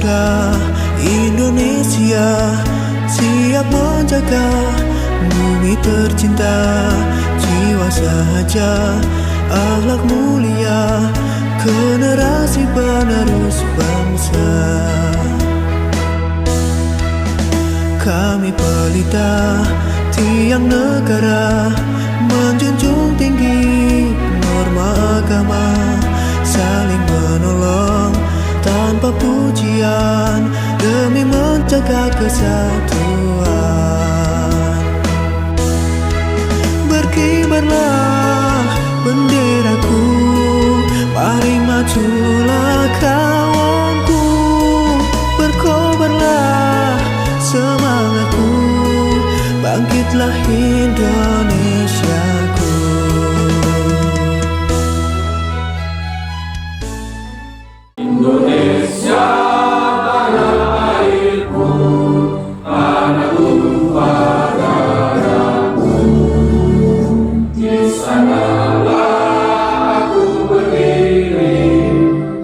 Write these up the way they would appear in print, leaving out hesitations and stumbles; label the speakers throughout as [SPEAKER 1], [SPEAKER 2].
[SPEAKER 1] pemuda Indonesia, siap menjaga bumi tercinta, jiwa sahaja, akhlak mulia, generasi penerus bangsa. Kami pelita tiang negara, menjunjung tinggi norma agama, saling menolong tanpa pujian demi menjaga kesatuan. Berkibarlah benderaku, mari majulah kawanku, berkobarlah semangatku, bangkitlah Indonesiaku.
[SPEAKER 2] Indonesia tanah airku, tanah tumpah darahku. Di sanalah aku berdiri,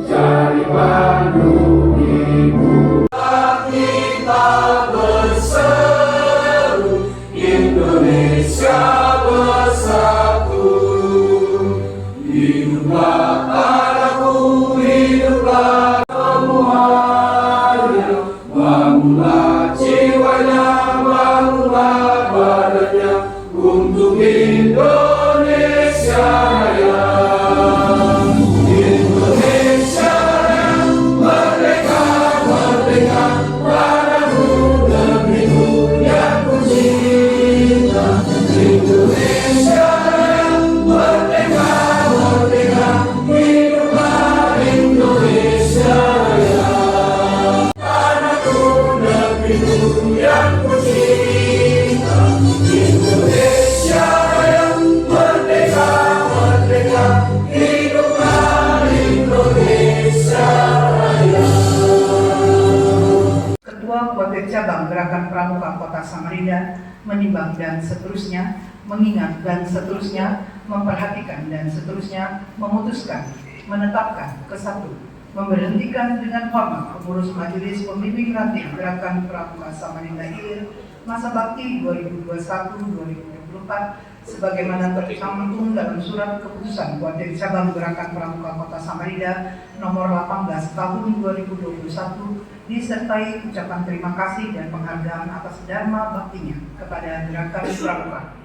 [SPEAKER 2] jadi pandu ibu. Kita berseru, Indonesia bersatu. Hiduplah tanahku, hiduplah semuanya. Bangunlah jiwanya, bangunlah badannya untuk Indonesia Raya. Indonesia Raya, merdeka, merdeka, tanahku, negeriku yang ku cinta. Indonesia Raya, merdeka, merdeka, hiduplah Indonesia Raya. Tanahku, negeriku yang ku cinta. Indonesia Raya, merdeka, merdeka, hiduplah Indonesia Raya.
[SPEAKER 3] Ketua Kuartir Cabang Gerakan Pramuka Kota Samarinda menimbang dan seterusnya, mengingat dan seterusnya, memperhatikan dan seterusnya, memutuskan, menetapkan, kesatu, memberhentikan dengan hormat pengurus Majelis Pembimbing Ranting Gerakan Pramuka Samarinda Ilir masa bakti 2021-2024 sebagaimana tercantum dalam surat keputusan Kuartir Cabang Gerakan Pramuka Kota Samarinda nomor 18 tahun 2021 disertai ucapan terima kasih dan penghargaan atas dharma baktinya kepada Gerakan Pramuka.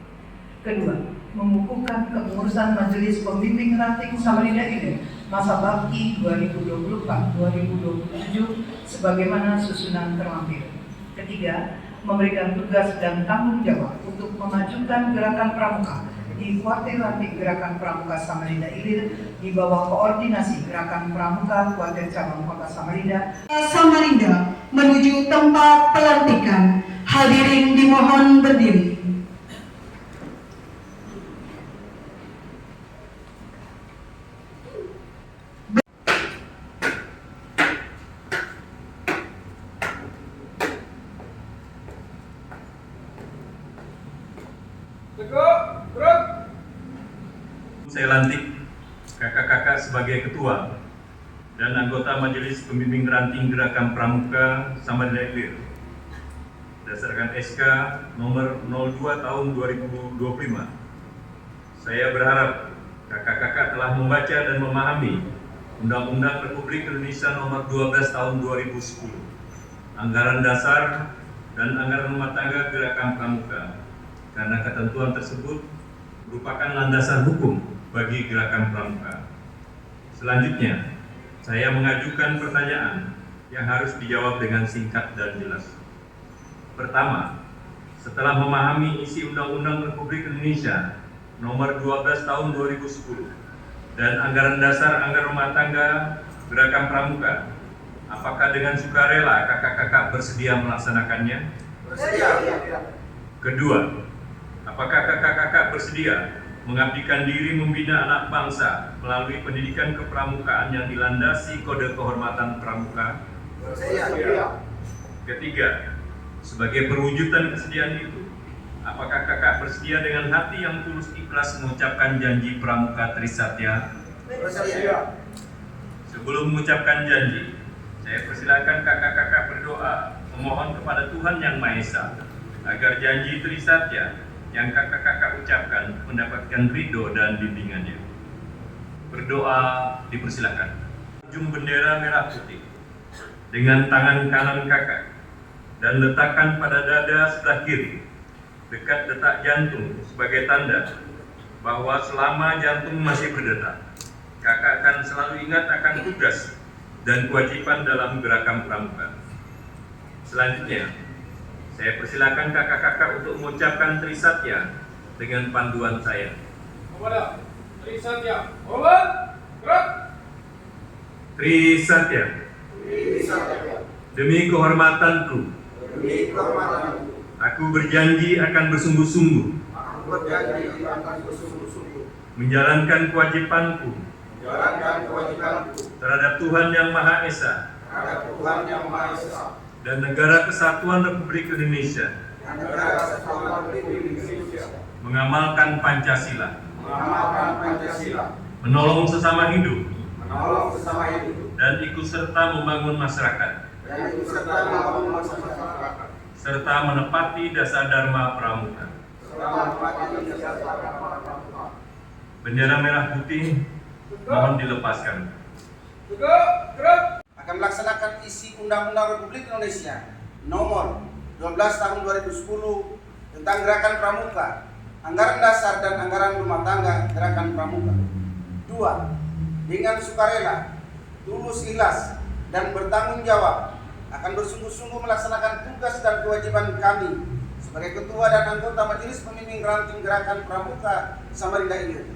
[SPEAKER 3] Kedua, mengukuhkan kepengurusan Majelis Pembimbing Ranting Samarinda Ilir masa bakti 2024-2027 sebagaimana susunan terlampir. Ketiga, memberikan tugas dan tanggung jawab untuk memajukan Gerakan Pramuka di Kuartir Ranting Gerakan Pramuka Samarinda Ilir di bawah koordinasi Gerakan Pramuka Kuartir Cabang Kota Samarinda.
[SPEAKER 4] Samarinda menuju tempat pelantikan. Hadirin dimohon berdiri.
[SPEAKER 5] Saya lantik kakak-kakak sebagai ketua dan anggota Majelis Pembimbing Ranting Gerakan Pramuka Samarinda Ilir berdasarkan SK nomor 02 tahun 2025. Saya berharap kakak-kakak telah membaca dan memahami Undang-Undang Republik Indonesia nomor 12 tahun 2010, Anggaran Dasar dan Anggaran Rumah Tangga Gerakan Pramuka, karena ketentuan tersebut merupakan landasan hukum bagi Gerakan Pramuka. Selanjutnya, saya mengajukan pertanyaan yang harus dijawab dengan singkat dan jelas. Pertama, setelah memahami isi Undang-Undang Republik Indonesia Nomor 12 Tahun 2010 dan Anggaran Dasar Anggaran Rumah Tangga Gerakan Pramuka, apakah dengan sukarela kakak-kakak bersedia melaksanakannya?
[SPEAKER 2] Bersedia.
[SPEAKER 5] Kedua, apakah kakak-kakak bersedia mengabdikan diri membina anak bangsa melalui pendidikan kepramukaan yang dilandasi kode kehormatan pramuka?
[SPEAKER 2] Bersedia.
[SPEAKER 5] Ketiga, sebagai perwujudan kesediaan itu, apakah kakak bersedia dengan hati yang tulus ikhlas mengucapkan janji pramuka Trisatya?
[SPEAKER 2] Bersedia.
[SPEAKER 5] Sebelum mengucapkan janji, Saya persilakan kakak-kakak berdoa memohon kepada Tuhan Yang Maha Esa agar janji Trisatya yang kakak-kakak ucapkan mendapatkan ridho dan bimbingannya. Berdoa dipersilakan. Ujung bendera merah putih dengan tangan kanan kakak dan letakkan pada dada sebelah kiri dekat detak jantung sebagai tanda bahwa selama jantung masih berdetak, kakak akan selalu ingat akan tugas dan kewajiban dalam gerakan pramuka. Selanjutnya, saya persilakan kakak-kakak untuk mengucapkan Trisatya dengan panduan saya.
[SPEAKER 2] Kepada Trisatya, obat, gerak.
[SPEAKER 5] Trisatya, demi kehormatanku, aku berjanji akan bersungguh-sungguh menjalankan kewajibanku terhadap Tuhan Yang Maha Esa dan Negara Kesatuan Republik Indonesia, mengamalkan Pancasila, menolong sesama hidup, dan ikut serta membangun masyarakat, serta menepati dasar Dharma Pramuka. Bendera merah putih mohon dilepaskan.
[SPEAKER 6] Akan melaksanakan isi Undang-Undang Republik Indonesia Nomor 12 Tahun 2010 tentang Gerakan Pramuka, Anggaran Dasar dan Anggaran Rumah Tangga Gerakan Pramuka. 2. Dengan sukarela, tulus ikhlas, dan bertanggung jawab akan bersungguh-sungguh melaksanakan tugas dan kewajiban kami sebagai Ketua dan anggota Majelis Pembimbing Ranting Gerakan Pramuka Samarinda Ilir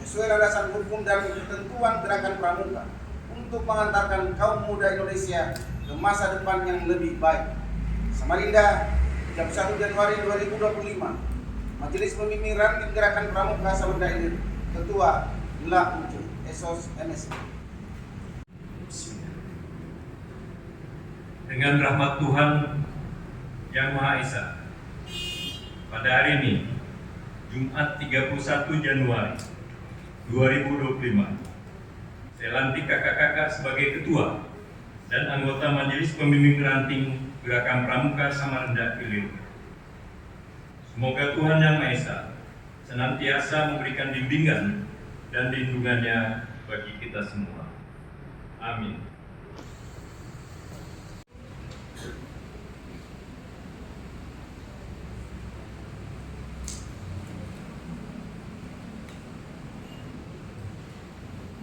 [SPEAKER 6] sesuai landasan hukum dan ketentuan Gerakan Pramuka untuk mengantarkan kaum muda Indonesia ke masa depan yang lebih baik. Samarinda, 31 Januari 2025. Majelis Pembimbing Ranting Gerakan Pramuka Samarinda Ilir, Ketua La Ujo, Esos MSI.
[SPEAKER 5] Dengan rahmat Tuhan Yang Maha Esa, pada hari ini, Jumat 31 Januari 2025, saya lantik kakak-kakak sebagai Ketua dan anggota Majelis Pembimbing Ranting Gerakan Pramuka Samarinda Ilir. Semoga Tuhan Yang Maha Esa senantiasa memberikan bimbingan dan lindungannya bagi kita semua. Amin.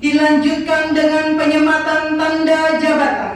[SPEAKER 4] Dilanjutkan dengan penyematan tanda jabatan.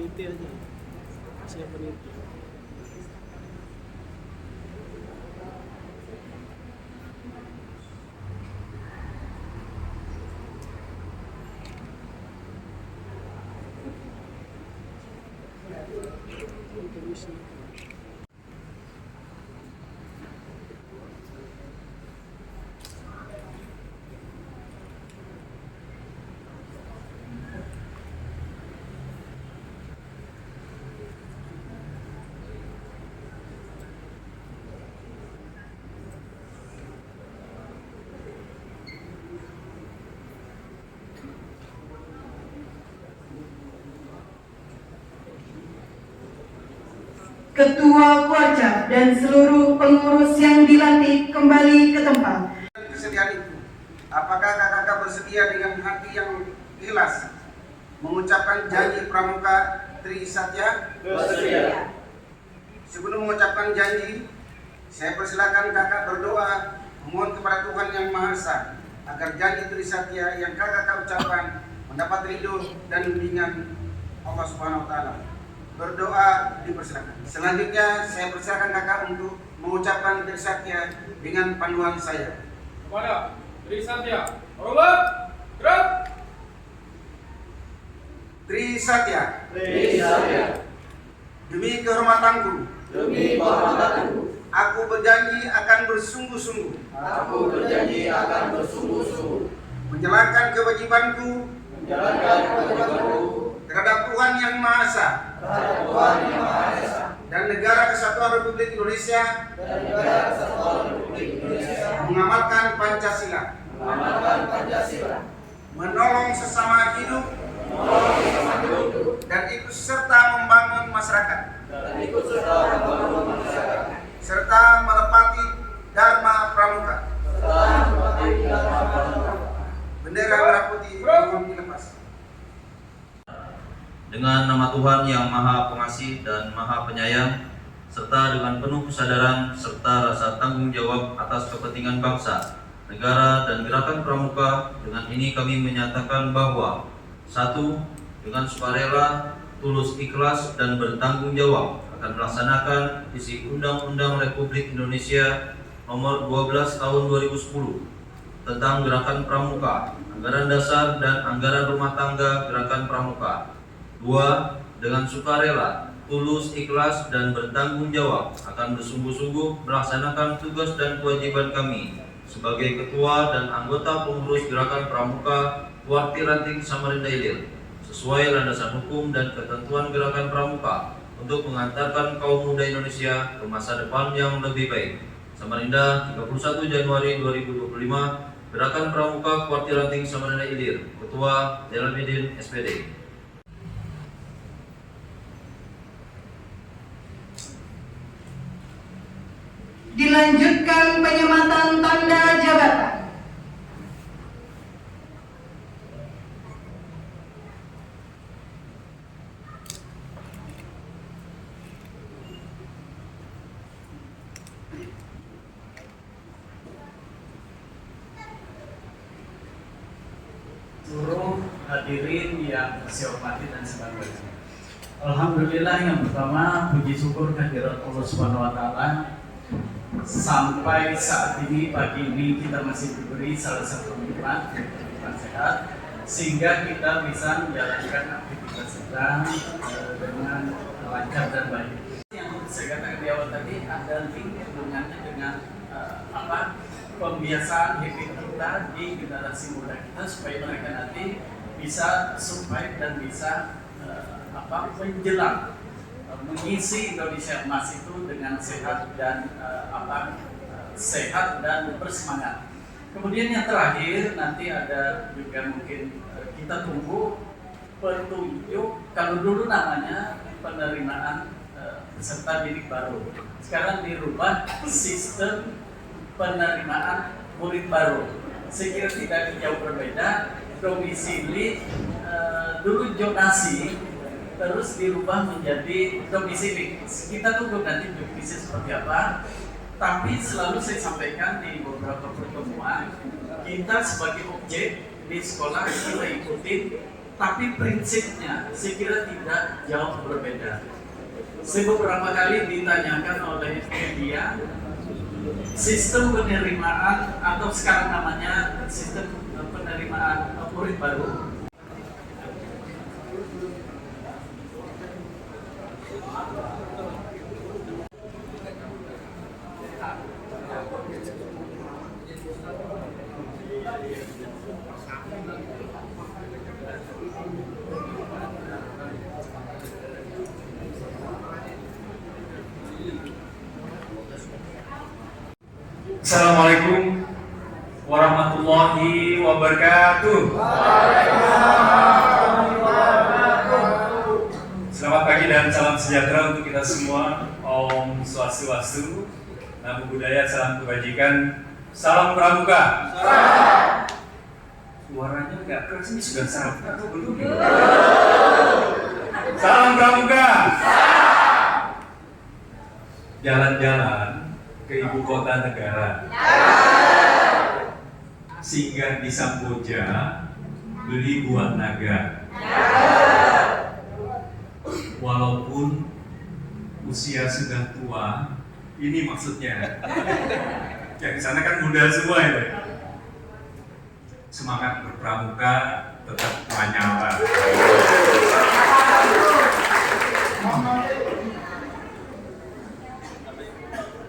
[SPEAKER 7] peneliti aja, saya peneliti.
[SPEAKER 4] Ketua Kuarca dan seluruh pengurus yang dilantik kembali ke tempat.
[SPEAKER 6] Apakah kakak bersedia dengan hati yang ikhlas mengucapkan janji pramuka Trisatya?
[SPEAKER 2] Bersedia.
[SPEAKER 6] Sebelum mengucapkan janji, saya persilakan kakak berdoa memohon kepada Tuhan Yang Maha Esa agar janji Trisatya yang kakak ucapkan mendapat ridho dan bimbingan Allah Subhanahu wa Ta'ala. Berdoa dipersilakan. Selanjutnya saya persilakan kakak untuk mengucapkan Trisatya dengan panduan saya.
[SPEAKER 2] Kepada Trisatya. Hormat. Gerak.
[SPEAKER 6] Trisatya.
[SPEAKER 2] Trisatya.
[SPEAKER 6] Demi kehormatanku.
[SPEAKER 2] Demi kehormatanku.
[SPEAKER 6] Aku berjanji akan bersungguh-sungguh.
[SPEAKER 2] Aku berjanji akan bersungguh-sungguh.
[SPEAKER 6] Menjalankan kewajibanku.
[SPEAKER 2] Menjalankan kewajibanku.
[SPEAKER 6] Terhadap Tuhan Yang Maha Esa.
[SPEAKER 2] Terhadap Tuhan Yang Maha Esa.
[SPEAKER 6] Dan Negara Kesatuan Republik Indonesia.
[SPEAKER 2] Dan Negara Kesatuan Republik Indonesia.
[SPEAKER 6] Mengamalkan Pancasila.
[SPEAKER 2] Mengamalkan Pancasila.
[SPEAKER 6] Menolong sesama hidup.
[SPEAKER 2] Menolong sesama hidup.
[SPEAKER 6] Dan ikut serta membangun masyarakat.
[SPEAKER 2] Dan ikut serta membangun masyarakat.
[SPEAKER 6] Serta menepati Dharma Pramuka.
[SPEAKER 2] Serta menepati Dharma Pramuka.
[SPEAKER 6] Bendera merah putih mohon dilepas.
[SPEAKER 8] Dengan nama Tuhan yang Maha Pengasih dan Maha Penyayang, serta dengan penuh kesadaran serta rasa tanggung jawab atas kepentingan bangsa, negara, dan gerakan pramuka, dengan ini kami menyatakan bahwa 1. Dengan sukarela, tulus ikhlas, dan bertanggung jawab akan melaksanakan isi Undang-Undang Republik Indonesia Nomor 12 Tahun 2010 tentang Gerakan Pramuka, Anggaran Dasar dan Anggaran Rumah Tangga Gerakan Pramuka. 2. Dengan sukarela, tulus, ikhlas, dan bertanggung jawab akan bersungguh-sungguh melaksanakan tugas dan kewajiban kami sebagai Ketua dan anggota pengurus Gerakan Pramuka Warti Ranting Samarinda Ilir sesuai landasan hukum dan ketentuan Gerakan Pramuka untuk mengantarkan kaum muda Indonesia ke masa depan yang lebih baik. Samarinda, 31 Januari 2025, Gerakan Pramuka Warti Ranting Samarinda Ilir, Ketua Jalaluddin SPD.
[SPEAKER 4] Dilanjutkan penyematan tanda jabatan.
[SPEAKER 9] Seluruh hadirin yang saya hormati dan sebagainya. Alhamdulillah, yang pertama puji syukur kehadirat Allah Subhanahu wa Ta'ala. Sampai saat ini, pagi ini kita masih diberi salah satu nikmat sehat, sehingga kita bisa menjalankan aktivitas kita dengan lancar dan baik. Yang saya katakan di awal tadi, ada link hubungannya dengan pembiasaan habit kita di generasi muda kita, supaya mereka nanti bisa survive dan bisa menjelang mengisi Indonesia Emas itu dengan sehat dan sehat dan bersemangat. Kemudian yang terakhir, nanti ada juga mungkin kita tunggu petunjuk. Kalau dulu namanya penerimaan peserta didik baru, sekarang dirubah sistem penerimaan murid baru. Saya kira tidak jauh berbeda. Domisili dulu zonasi, terus dirubah menjadi domisili. Kita tunggu nanti domisili seperti apa. Tapi selalu saya sampaikan di beberapa pertemuan, kita sebagai objek di sekolah kita ikutin, tapi prinsipnya saya kira tidak jauh berbeda. Saya beberapa kali ditanyakan oleh media, sistem penerimaan atau sekarang namanya sistem penerimaan murid baru.
[SPEAKER 10] Assalamualaikum warahmatullahi wabarakatuh. Selamat pagi dan salam sejahtera untuk kita semua. Om Swastiastu, Namo Buddhaya, salam kebajikan, salam pramuka. Suaranya nggak keras, ini sudah sampai atau belum? Salam Pramuka. Jalan-jalan ke ibu kota negara. Singgah di Samboja, beli buah naga. Walaupun usia sudah tua, ini maksudnya. Yang di sana kan muda semua ya. Semangat berpramuka tetap menyala.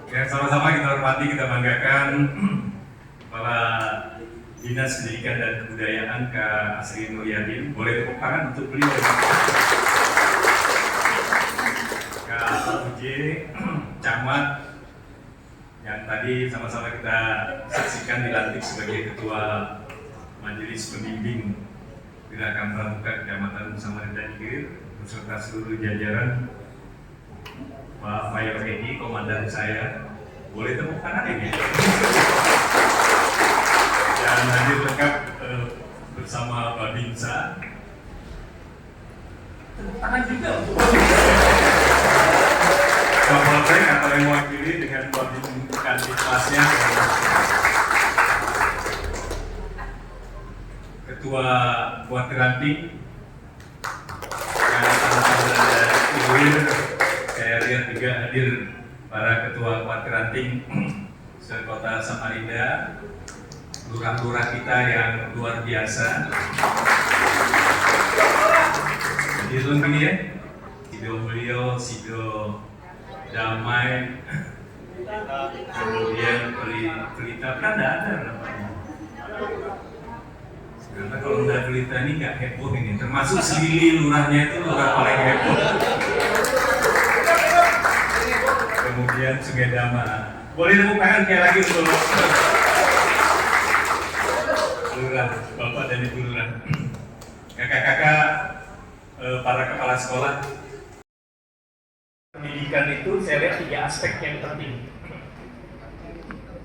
[SPEAKER 10] Ya, sama-sama kita hormati, kita banggakan Kepala Dinas Pendidikan dan Kebudayaan Kak Asri Nuryadin. Boleh tepuk tangan untuk beliau. Kak Uj, Camat yang tadi sama-sama kita saksikan dilantik sebagai Ketua Majelis Pembimbing Gerakan Pramuka Kecamatan Samarinda Ilir beserta seluruh jajaran, Pak Mayor Edi, komandan saya. Boleh tepuk tangan ini. Dan hadir lengkap bersama Babinsa. Tepuk tangan juga untuk Kapolsek atau yang mewakili dengan Babin Kantikmasnya. Ketua Kuartir Ranting, saya lihat juga hadir para ketua Kuartir Ranting sekota Samarinda, lurah-lurah kita yang luar biasa. Jadi begini ya, Sido Mulyo, Sido Damai, kemudian Pelita kan tidak ada namanya. Karena kalau udah Pelita ini nggak heboh ini, termasuk Selili lurahnya itu lurah paling heboh. Kemudian Sungai Dama. Boleh tepuk tangan kayak lagi untuk lurah, Bapak dan Ibu lurah, kakak-kakak, para kepala sekolah.
[SPEAKER 11] Pendidikan itu saya lihat 3 aspek yang penting.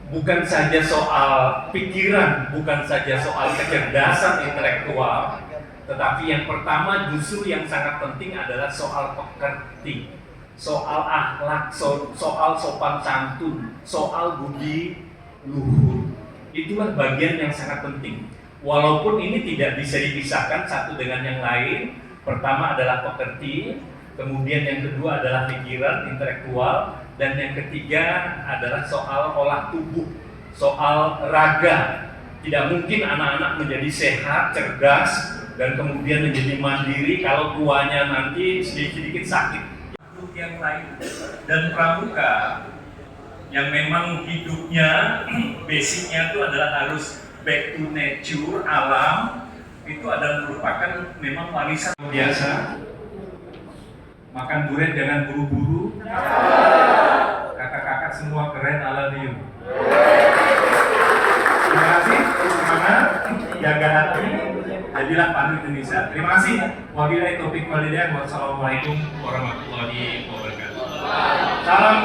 [SPEAKER 11] Bukan saja soal pikiran, bukan saja soal kecerdasan intelektual, tetapi yang pertama justru yang sangat penting adalah soal pekerti, soal akhlak, soal sopan santun, soal budi luhur. Itulah bagian yang sangat penting. Walaupun ini tidak bisa dipisahkan satu dengan yang lain. Pertama adalah pekerti, kemudian yang kedua adalah pikiran intelektual, dan yang ketiga adalah soal olah tubuh, soal raga. Tidak mungkin anak-anak menjadi sehat, cerdas, dan kemudian menjadi mandiri kalau tuanya nanti sedikit-sedikit sakit.
[SPEAKER 5] Untuk yang lain, dan pramuka yang memang hidupnya basicnya itu adalah harus back to nature, alam, itu adalah merupakan memang warisan biasa. Makan durian jangan buru-buru. Kakak-kakak semua keren, I love you. Terima kasih, semangat, jaga hati, jadilah Panu Indonesia. Terima kasih. Wabillahi taufiq wal hidayah. Wassalamualaikum warahmatullahi wabarakatuh. Salam